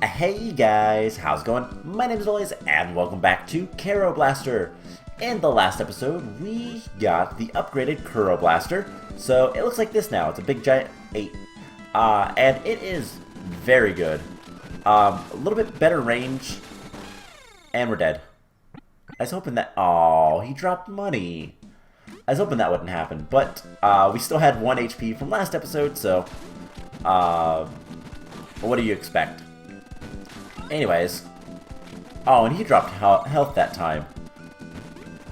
Hey guys, how's it going? My name is Elias and welcome back to Kero Blaster. In the last episode, we got the upgraded Kuro Blaster. So it looks like this now. It's a big giant 8. And it is very good. A little bit better range. And we're dead. I was hoping that... Oh, he dropped money. I was hoping that wouldn't happen. But we still had 1 HP from last episode, so... what do you expect? Anyways. Oh, and he dropped health that time.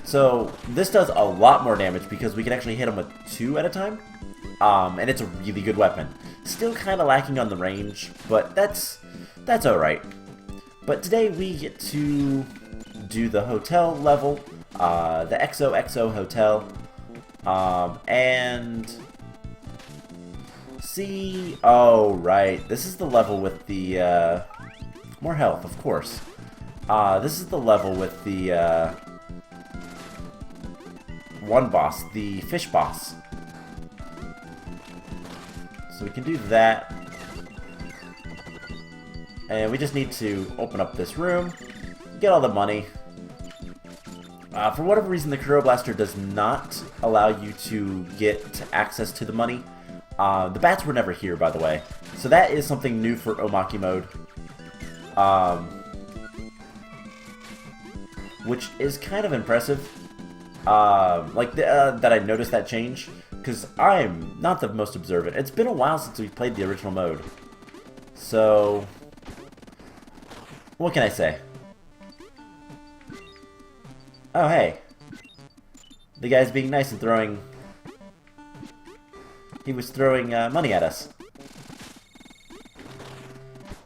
So, this does a lot more damage because we can actually hit him with 2 at a time. And it's a really good weapon. Still kind of lacking on the range, but that's alright. But today we get to do the hotel level, the XOXO hotel, and see, oh right, this is the level with the, more health, of course. This is the level with the, one boss, the fish boss. So we can do that. And we just need to open up this room, get all the money. For whatever reason, the Kuro Blaster does not allow you to get access to the money. The bats were never here, by the way. So that is something new for Omaki mode. Which is kind of impressive. That I noticed that change. Because I'm not the most observant. It's been a while since we played the original mode. So... what can I say? Oh, hey. The guy's being nice and throwing... He was throwing money at us.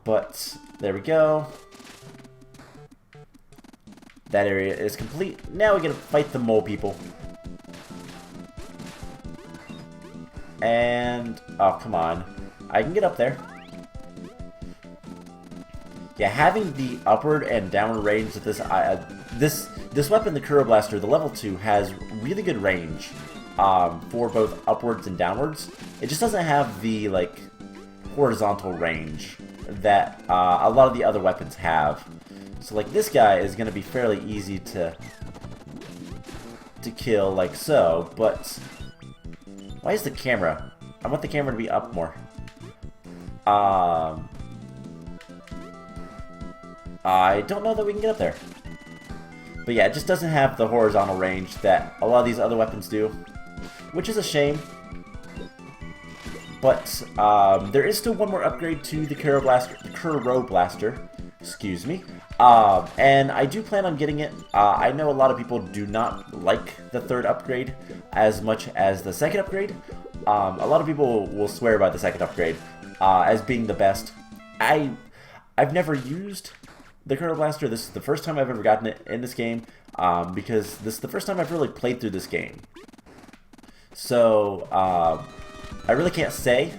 But, there we go. That area is complete. Now we gotta fight the mole people. And... oh, come on. I can get up there. Yeah, having the upward and downward range of this weapon, the Kuro Blaster, the level 2, has really good range for both upwards and downwards. It just doesn't have the, like, horizontal range that a lot of the other weapons have. So, like, this guy is going to be fairly easy to kill, like so, but... why is the camera? I want the camera to be up more. I don't know that we can get up there. But yeah, it just doesn't have the horizontal range that a lot of these other weapons do. Which is a shame. But there is still one more upgrade to the Kero Blaster. Excuse me. And I do plan on getting it. I know a lot of people do not like the third upgrade as much as the second upgrade. A lot of people will swear by the second upgrade as being the best. I've never used the Kero Blaster. This is the first time I've ever gotten it in this game, because this is the first time I've really played through this game. So, I really can't say.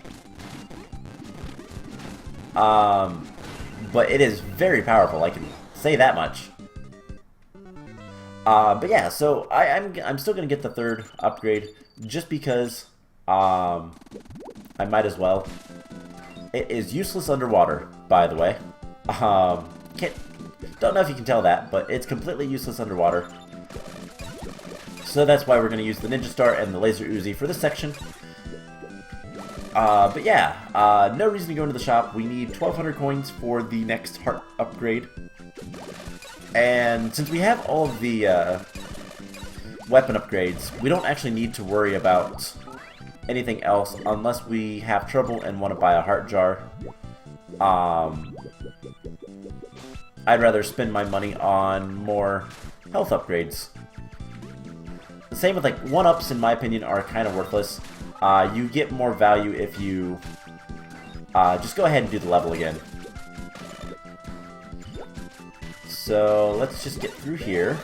But it is very powerful, I can say that much. But yeah, so I'm still gonna get the third upgrade, just because, I might as well. It is useless underwater, by the way. Don't know if you can tell that, but it's completely useless underwater. So that's why we're going to use the Ninja Star and the Laser Uzi for this section. But yeah, no reason to go into the shop. We need 1,200 coins for the next heart upgrade. And since we have all of the weapon upgrades, we don't actually need to worry about anything else unless we have trouble and want to buy a heart jar. I'd rather spend my money on more health upgrades. The same with, like, 1-ups, in my opinion, are kind of worthless. You get more value if you just go ahead and do the level again. So let's just get through here.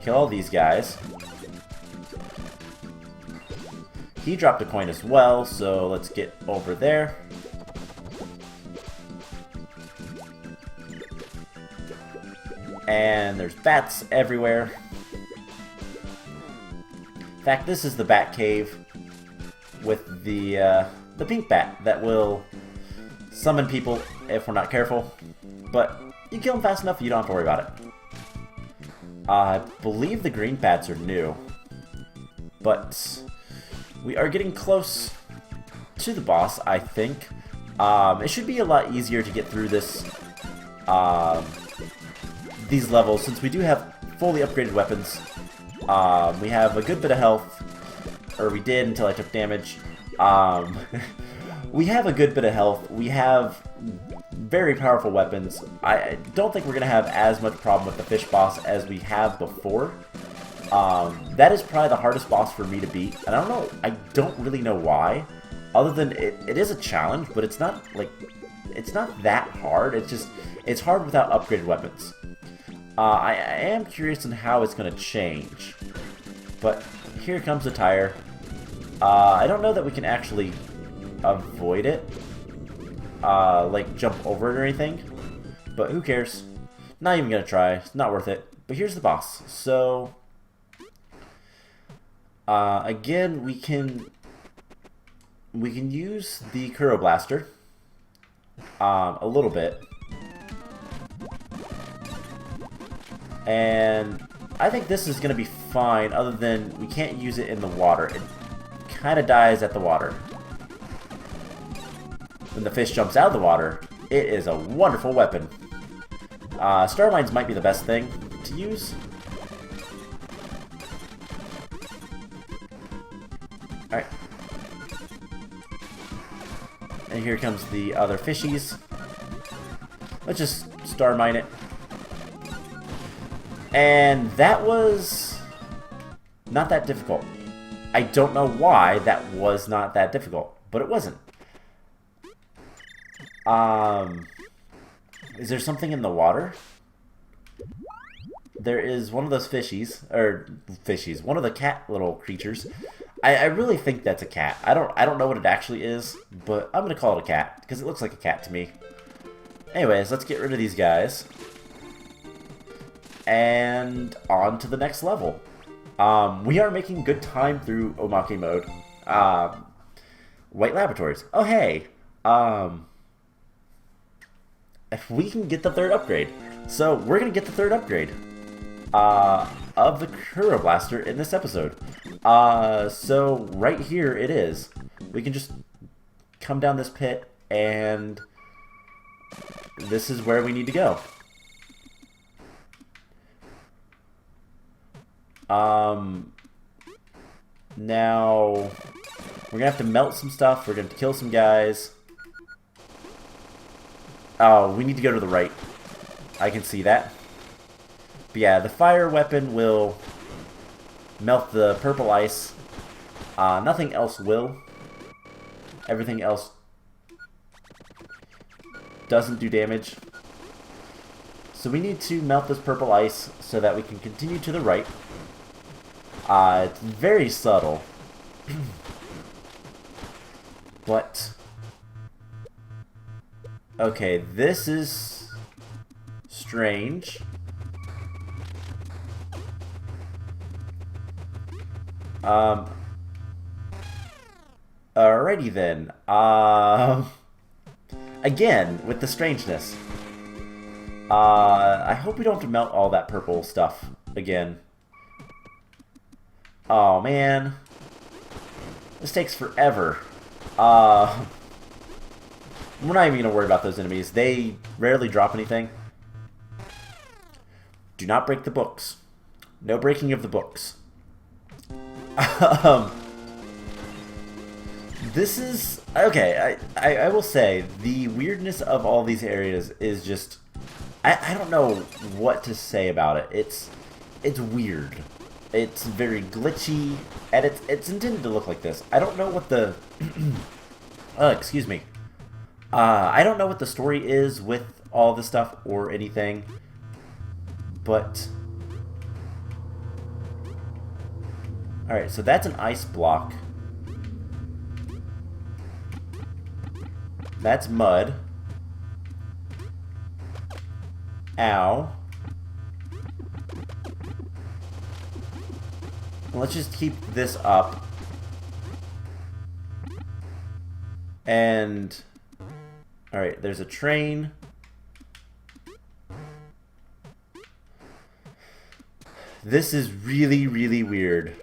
Kill all these guys. He dropped a coin as well, so let's get over there. And there's bats everywhere. In fact, this is the bat cave with the pink bat that will summon people if we're not careful. But you kill them fast enough, you don't have to worry about it. I believe the green pads are new. But we are getting close to the boss, I think. It should be a lot easier to get through this, these levels, since we do have fully upgraded weapons. We have a good bit of health, or we did until I took damage. We have a good bit of health. We have very powerful weapons. I don't think we're going to have as much problem with the fish boss as we have before. That is probably the hardest boss for me to beat, and I don't really know why. Other than it is a challenge, but it's not like, it's not that hard. It's hard without upgraded weapons. I am curious on how it's going to change, but here comes the tire. I don't know that we can actually avoid it, like jump over it or anything, but who cares? Not even gonna try. It's not worth it. But here's the boss. So again, we can use the Kuro Blaster a little bit, and I think this is gonna be fine, other than we can't use it in the water. It kind of dies at the water. When the fish jumps out of the water, it is a wonderful weapon. Star mines might be the best thing to use. Alright. And here comes the other fishies. Let's just star mine it. And that was not that difficult. I don't know why that was not that difficult, but it wasn't. Is there something in the water? There is one of those fishies, one of the cat little creatures. I really think that's a cat. I don't know what it actually is, but I'm gonna call it a cat because it looks like a cat to me. Anyways, let's get rid of these guys. And on to the next level. We are making good time through Omake mode. White Laboratories. Oh hey. If we can get the third upgrade. So we're gonna get the third upgrade of the Kuro Blaster in this episode. So right here it is. We can just come down this pit, and this is where we need to go. Now we're gonna have to melt some stuff. We're gonna have to kill some guys. Oh, we need to go to the right. I can see that. But yeah, the fire weapon will melt the purple ice. Nothing else will. Everything else doesn't do damage. So we need to melt this purple ice so that we can continue to the right. It's very subtle. But okay, this is strange. Alrighty then. Again, with the strangeness. I hope we don't have to melt all that purple stuff again. Oh man. This takes forever. We're not even gonna worry about those enemies. They rarely drop anything. Do not break the books. No breaking of the books. This is... okay, I will say, the weirdness of all these areas is just... I don't know what to say about it. It's weird. It's very glitchy, and it's intended to look like this. I don't know what the... excuse me. I don't know what the story is with all this stuff or anything, but... alright, so that's an ice block. That's mud. Ow. Let's just keep this up. And... Alright, there's a train. This is really, really weird.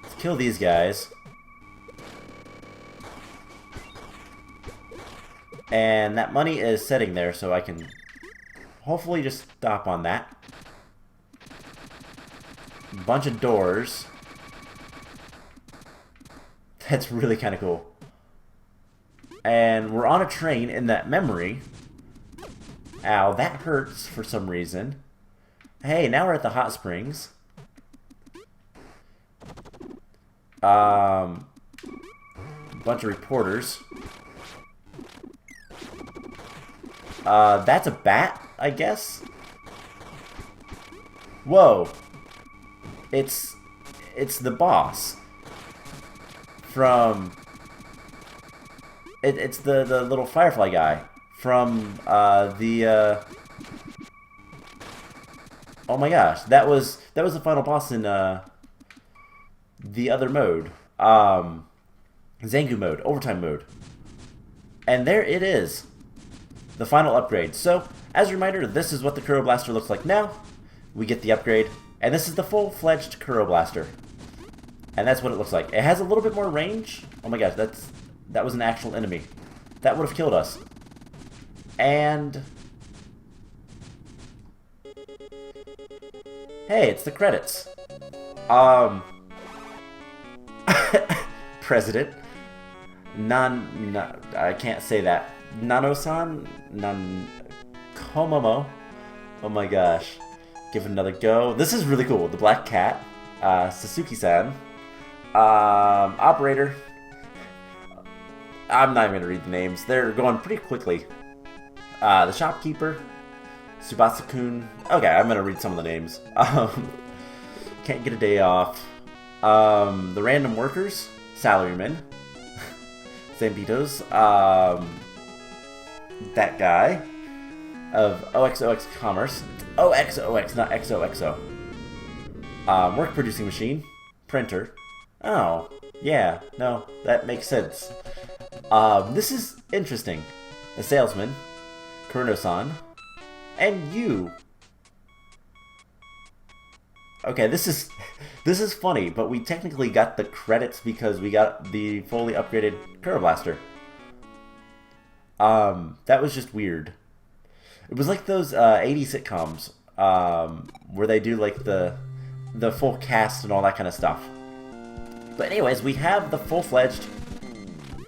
Let's kill these guys. And that money is sitting there, so I can hopefully just stop on that. Bunch of doors. That's really kind of cool. And we're on a train in that memory. Ow, that hurts for some reason. Hey, now we're at the hot springs. Bunch of reporters. That's a bat, I guess? Whoa. It's the boss. From... It's the little firefly guy. From, oh my gosh, that was the final boss in, the other mode. Zangu mode, overtime mode. And there it is. The final upgrade. So, as a reminder, this is what the Kuro Blaster looks like now. We get the upgrade, and this is the full-fledged Kuro Blaster. And that's what it looks like. It has a little bit more range. Oh my gosh, that was an actual enemy. That would have killed us. And... hey, it's the credits. President. I can't say that. Nano-san? Komomo. Oh my gosh. Give it another go. This is really cool. The black cat. Sasuke-san. Operator. I'm not even going to read the names. They're going pretty quickly. The shopkeeper. Tsubasa-kun. Okay, I'm going to read some of the names. Can't get a day off. The random workers. Salarymen. Zambitos. That guy. Of OXOX Commerce. OXOX, not XOXO. Work producing machine. Printer. Oh, yeah, no, that makes sense. This is interesting. A salesman. Kuruno-san. And you. Okay, this is funny, but we technically got the credits because we got the fully upgraded Kuro Blaster. That was just weird. It was like those 80s sitcoms where they do like the full cast and all that kind of stuff. But anyways, we have the full-fledged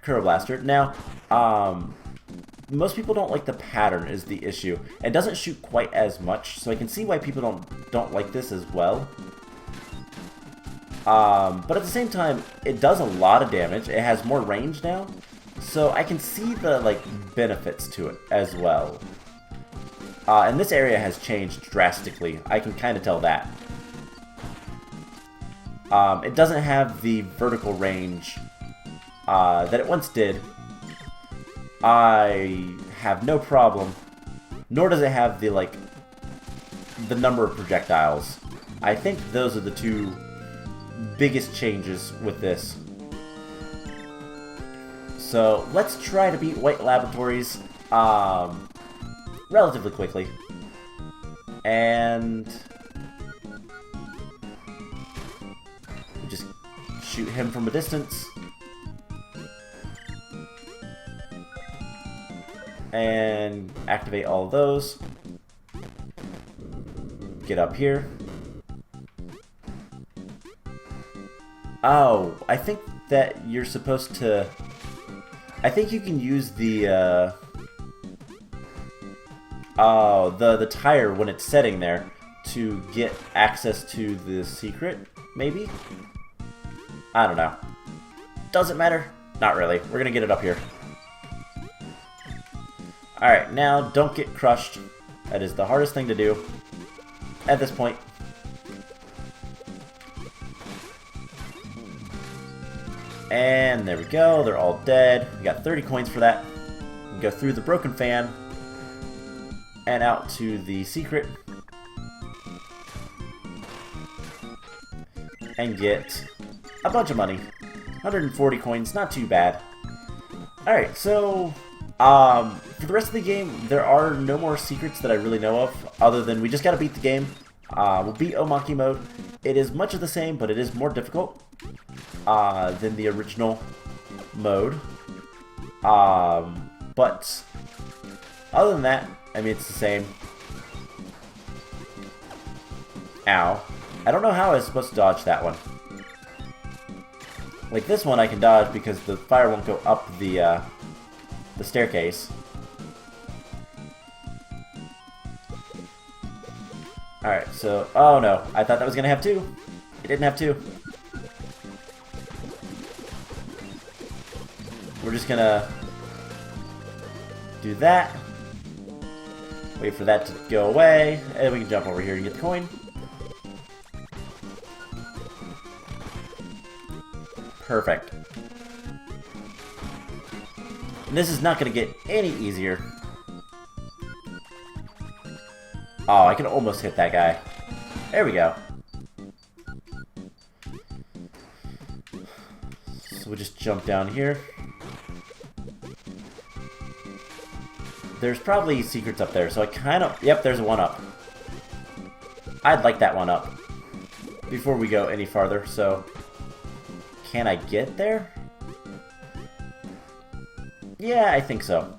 Kuro Blaster. Now, most people don't like the pattern is the issue. It doesn't shoot quite as much, so I can see why people don't like this as well. But at the same time, it does a lot of damage. It has more range now, so I can see the benefits to it as well. And this area has changed drastically. I can kind of tell that. It doesn't have the vertical range that it once did. I have no problem. Nor does it have the the number of projectiles. I think those are the two biggest changes with this. So let's try to beat White Laboratories relatively quickly. And just shoot him from a distance. And activate all of those. Get up here. Oh, I think that you're supposed to... I think you can use the, oh, the tire when it's setting there to get access to the secret, maybe? I don't know. Doesn't matter. Not really. We're gonna get it up here. Alright, now don't get crushed. That is the hardest thing to do at this point. And there we go, they're all dead. We got 30 coins for that. We can go through the broken fan and out to the secret and get a bunch of money. 140 coins, not too bad. Alright, so for the rest of the game, there are no more secrets that I really know of, other than we just gotta beat the game. We'll beat Omaki mode. It is much of the same, but it is more difficult than the original mode. But other than that, I mean, it's the same. Ow. I don't know how I was supposed to dodge that one. Like this one I can dodge because the fire won't go up the staircase. Alright, so... Oh no, I thought that was gonna have two. It didn't have two. We're just gonna do that. Wait for that to go away, and we can jump over here and get the coin. Perfect. And this is not going to get any easier. Oh, I can almost hit that guy. There we go. So we'll just jump down here. There's probably secrets up there, so I kind of... Yep, there's a one-up. I'd like that one up before we go any farther, so... Can I get there? Yeah, I think so.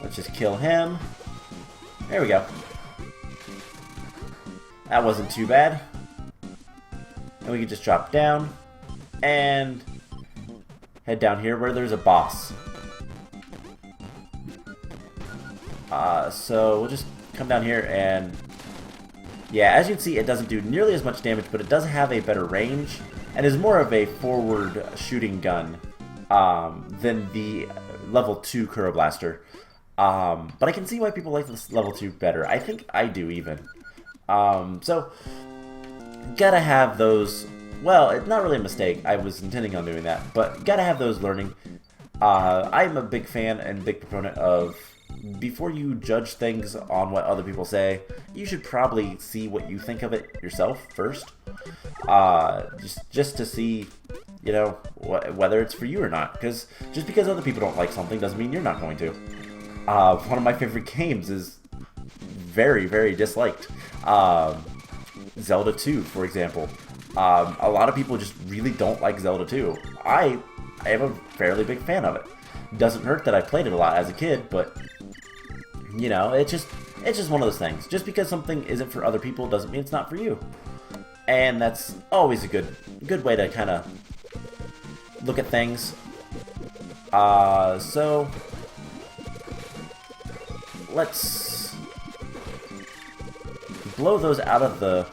Let's just kill him. There we go. That wasn't too bad. And we can just drop down and head down here where there's a boss. So we'll just come down here and... Yeah, as you can see, it doesn't do nearly as much damage, but it does have a better range, and is more of a forward shooting gun than the level 2 Kuro Blaster. But I can see why people like this level 2 better. I think I do, even. So, gotta have those... Well, it's not really a mistake. I was intending on doing that, but gotta have those learning. I'm a big fan and big proponent of... Before you judge things on what other people say, you should probably see what you think of it yourself first. Just to see, you know, whether it's for you or not. Because just because other people don't like something doesn't mean you're not going to. One of my favorite games is very, very disliked. Zelda 2, for example. A lot of people just really don't like Zelda 2. I am a fairly big fan of it. Doesn't hurt that I played it a lot as a kid, but you know, it's just one of those things. Just because something isn't for other people doesn't mean it's not for you. And that's always a good way to kind of look at things. So let's blow those out of the...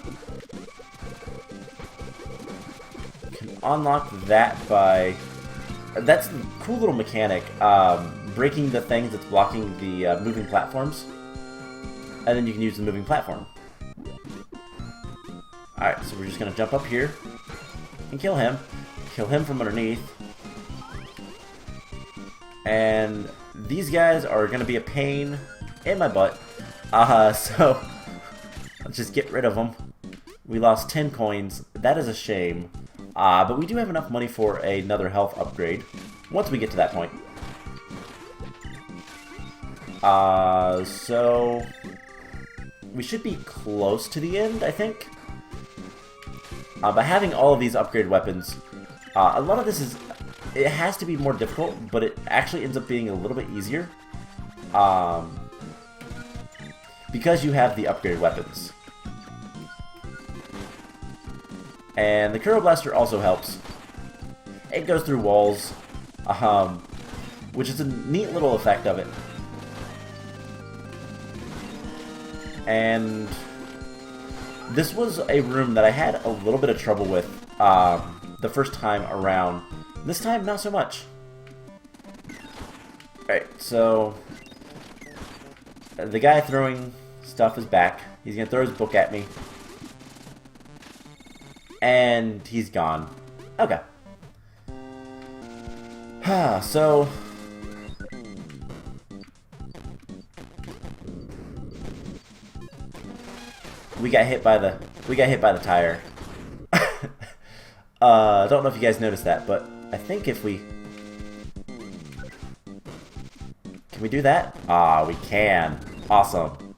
Can unlock that by... That's a cool little mechanic, breaking the things that's blocking the moving platforms, and then you can use the moving platform. Alright, so we're just going to jump up here and kill him from underneath, and these guys are going to be a pain in my butt, so let's just get rid of them. We lost 10 coins, that is a shame. But we do have enough money for another health upgrade once we get to that point. So we should be close to the end, I think. By having all of these upgraded weapons, a lot of this is... It has to be more difficult, but it actually ends up being a little bit easier. Because you have the upgraded weapons. And the Kuro Blaster also helps. It goes through walls, which is a neat little effect of it. And this was a room that I had a little bit of trouble with the first time around. This time, not so much. Alright, so the guy throwing stuff is back. He's going to throw his book at me. And he's gone. Okay. So we got hit by the tire. Don't know if you guys noticed that, but I think if we... Can we do that? Ah, we can. Awesome.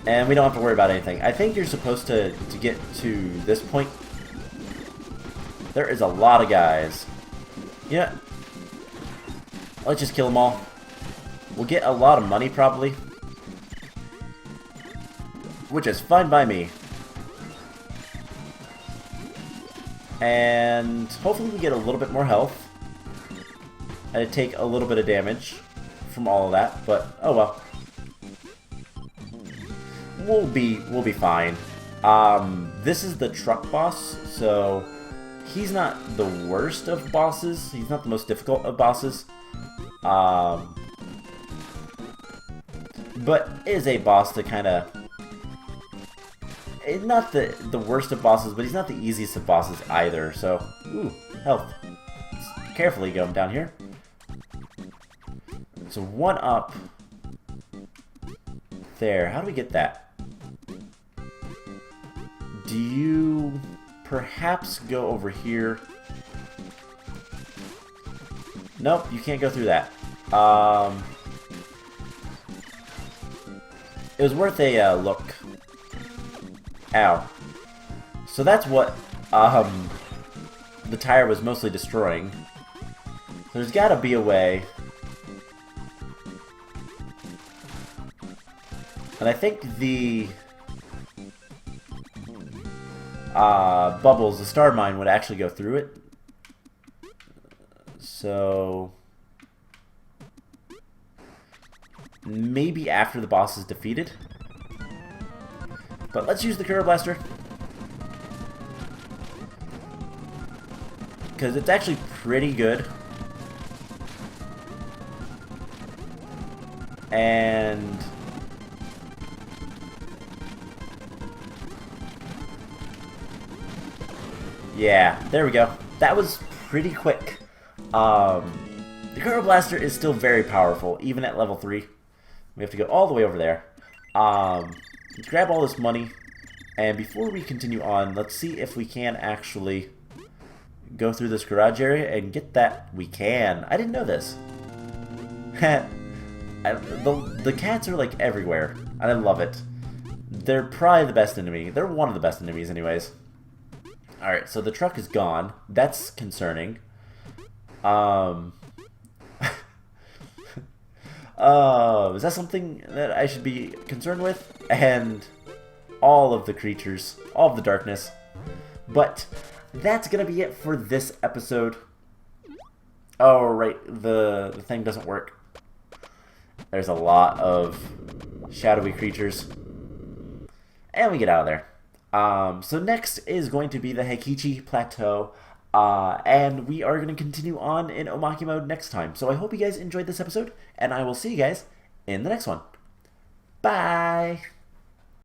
And we don't have to worry about anything. I think you're supposed to get to this point. There is a lot of guys. Yeah. Let's just kill them all. We'll get a lot of money, probably. Which is fine by me. And hopefully we get a little bit more health. And take a little bit of damage from all of that, but oh well. We'll be fine. This is the truck boss, so he's not the worst of bosses. He's not the most difficult of bosses. But is a boss to kind of... Not the worst of bosses, but he's not the easiest of bosses either, so... Ooh, health. Let's carefully go down here. So 1 up. There, how do we get that? Do you perhaps go over here? Nope, you can't go through that. It was worth a look. Ow. So that's what the tire was mostly destroying. There's gotta be a way. And I think the bubbles, the star mine, would actually go through it. So maybe after the boss is defeated. But let's use the Kuro Blaster, because it's actually pretty good. And yeah, there we go. That was pretty quick. The Kuro Blaster is still very powerful, even at level 3. We have to go all the way over there. Let's grab all this money, and before we continue on, let's see if we can actually go through this garage area and get that. We can. I didn't know this. The cats are like everywhere, and I love it. They're probably the best enemy. They're one of the best enemies anyways. Alright, so the truck is gone. That's concerning. Is that something that I should be concerned with? And all of the creatures, all of the darkness. But that's gonna be it for this episode. Oh, right, the thing doesn't work. There's a lot of shadowy creatures. And we get out of there. So next is going to be the Heikichi Plateau. And we are going to continue on in Omaki mode next time. So I hope you guys enjoyed this episode, and I will see you guys in the next one. Bye!